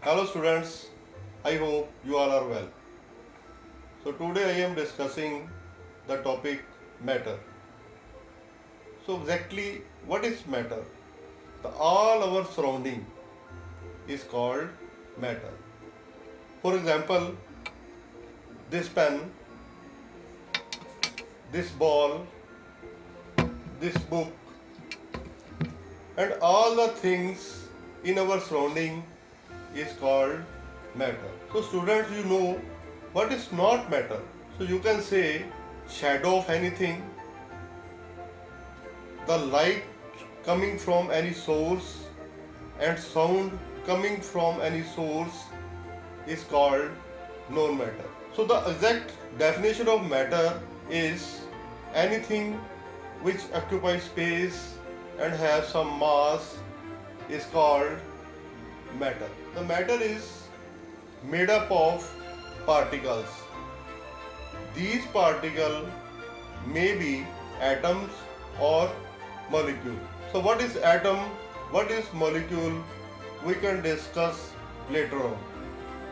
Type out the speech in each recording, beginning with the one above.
Hello students, I hope you all are well. So today I am discussing the topic matter. So exactly what is matter? All our surrounding is called matter. For example, this pen, this ball, this book and all the things in our surrounding is called matter. So students, you know what is not matter. So you can say shadow of anything, the light coming from any source and sound coming from any source is called non-matter. So the exact definition of matter is anything which occupies space and has some mass is called matter. The matter is made up of particles. These particles may be atoms or molecule. So what is atom? What is molecule? We can discuss later on.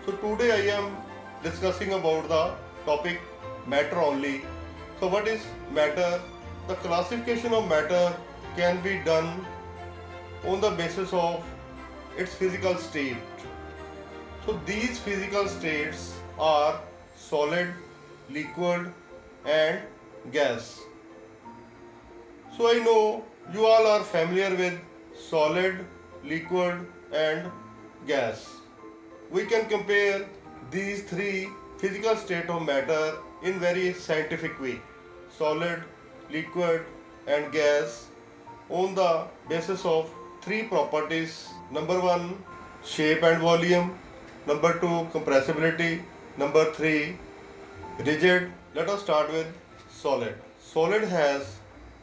So today I am discussing about the topic matter only. So what is matter? The classification of matter can be done on the basis of its physical state. So these physical states are solid, liquid and gas. So I know you all are familiar with solid, liquid and gas. We can compare these three physical state of matter in very scientific way. Solid, liquid and gas on the basis of three properties. Number one, shape and volume. Number two, compressibility. Number three, rigid. Let us start with solid. Solid has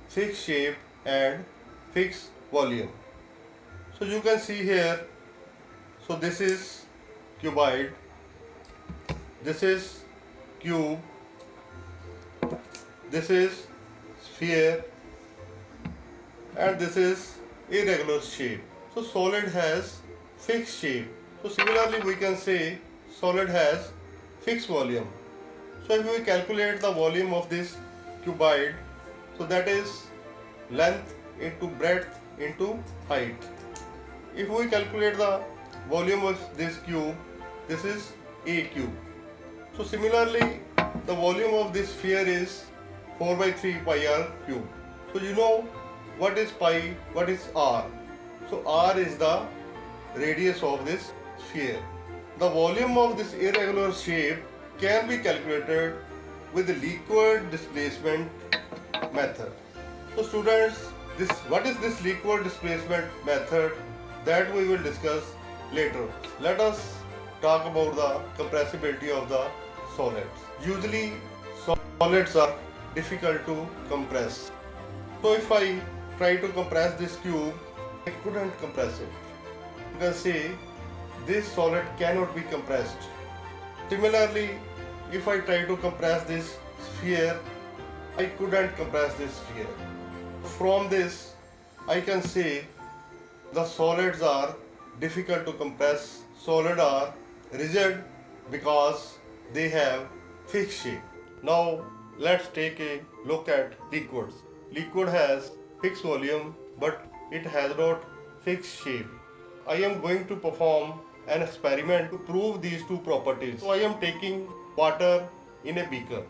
fixed shape and fixed volume. So you can see here, so this is cuboid, this is cube, this is sphere and this is irregular shape. So solid has fixed shape. So similarly we can say solid has fixed volume. So if we calculate the volume of this cuboid, so that is length into breadth into height. If we calculate the volume of this cube, this is A cube. So similarly, the volume of this sphere is 4 by 3 pi r cube. So you know what is pi, what is r. So r is the radius of this sphere. The volume of this irregular shape can be calculated with the liquid displacement method. So students, what is this liquid displacement method, that we will discuss later. Let us talk about the compressibility of the solids. Usually solids are difficult to compress. So if I try to compress this cube, I couldn't compress it. You can see this solid cannot be compressed. Similarly, if I try to compress this sphere, I couldn't compress this sphere. From this, I can say the solids are difficult to compress. Solid are rigid because they have fixed shape. Now let's take a look at liquids. Liquid has fixed volume but it has not fixed shape. I am going to perform an experiment to prove these two properties. So I am taking water in a beaker.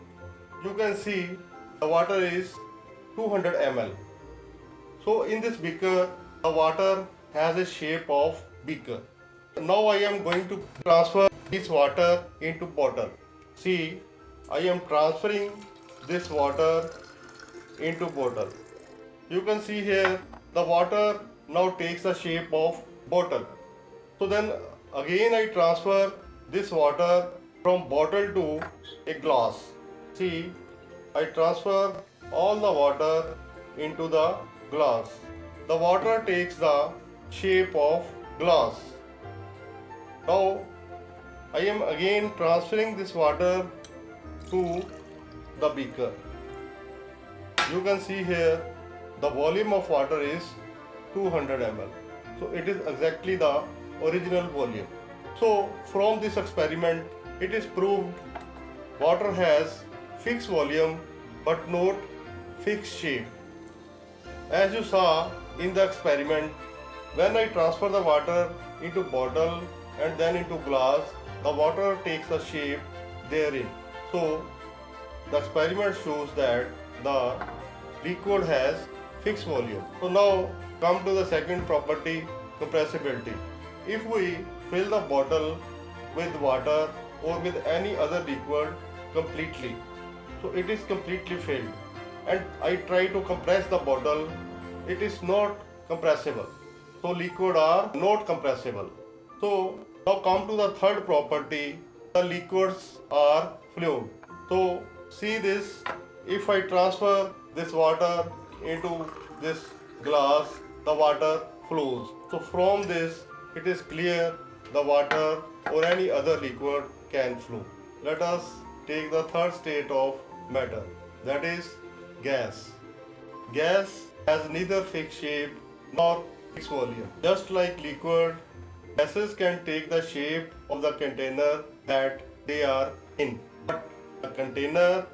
You can see the water is 200 ml. So in this beaker, the water has a shape of beaker. Now I am going to transfer this water into bottle. See, I am transferring this water into bottle. You can see here the water now takes the shape of bottle. So then again I transfer this water from bottle to a glass. See, I transfer all the water into the glass. The water takes the shape of glass. Now I am again transferring this water to the beaker. You can see here the volume of water is 200 ml. So it is exactly the original volume. So from this experiment, it is proved water has fixed volume but not fixed shape. As you saw in the experiment, when I transfer the water into bottle and then into glass, the water takes the shape therein. So the experiment shows that the liquid has fixed volume. So now come to the second property, compressibility. If we fill the bottle with water or with any other liquid completely, so it is completely filled, and I try to compress the bottle, it is not compressible. So liquid are not compressible. So now come to the third property, the liquids are fluid. So see this, if I transfer this water into this glass, the water flows. So from this it is clear the water or any other liquid can flow. Let us take the third state of matter, that is gas. Gas has neither fixed shape nor fixed volume. Just like liquid, gases can take the shape of the container that they are in. But the container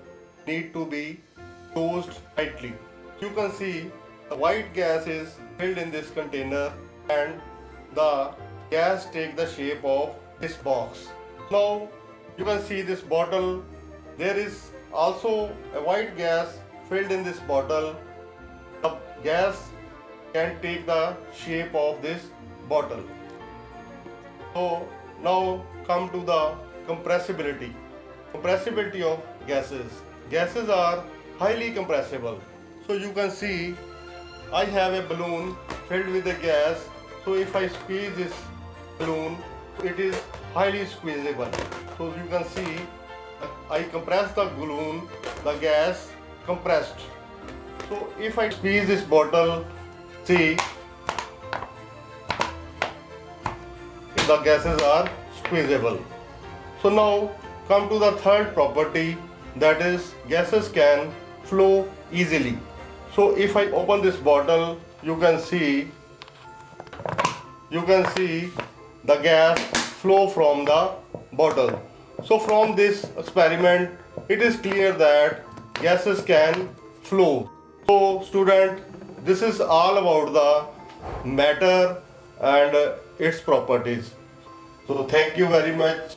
need to be closed tightly. You can see the white gas is filled in this container and the gas take the shape of this box. Now you can see this bottle, there is also a white gas filled in this bottle. The gas can take the shape of this bottle. So now come to the compressibility. Compressibility of gases. Gases are highly compressible. So you can see I have a balloon filled with the gas. So if I squeeze this balloon, it is highly squeezable. So you can see I compress the balloon, the gas compressed. So if I squeeze this bottle, see the gases are squeezable. So now come to the third property, that is gases can flow easily. So if I open this bottle, you can see the gas flow from the bottle. So from this experiment, it is clear that gases can flow. So student, this is all about the matter and its properties. So thank you very much.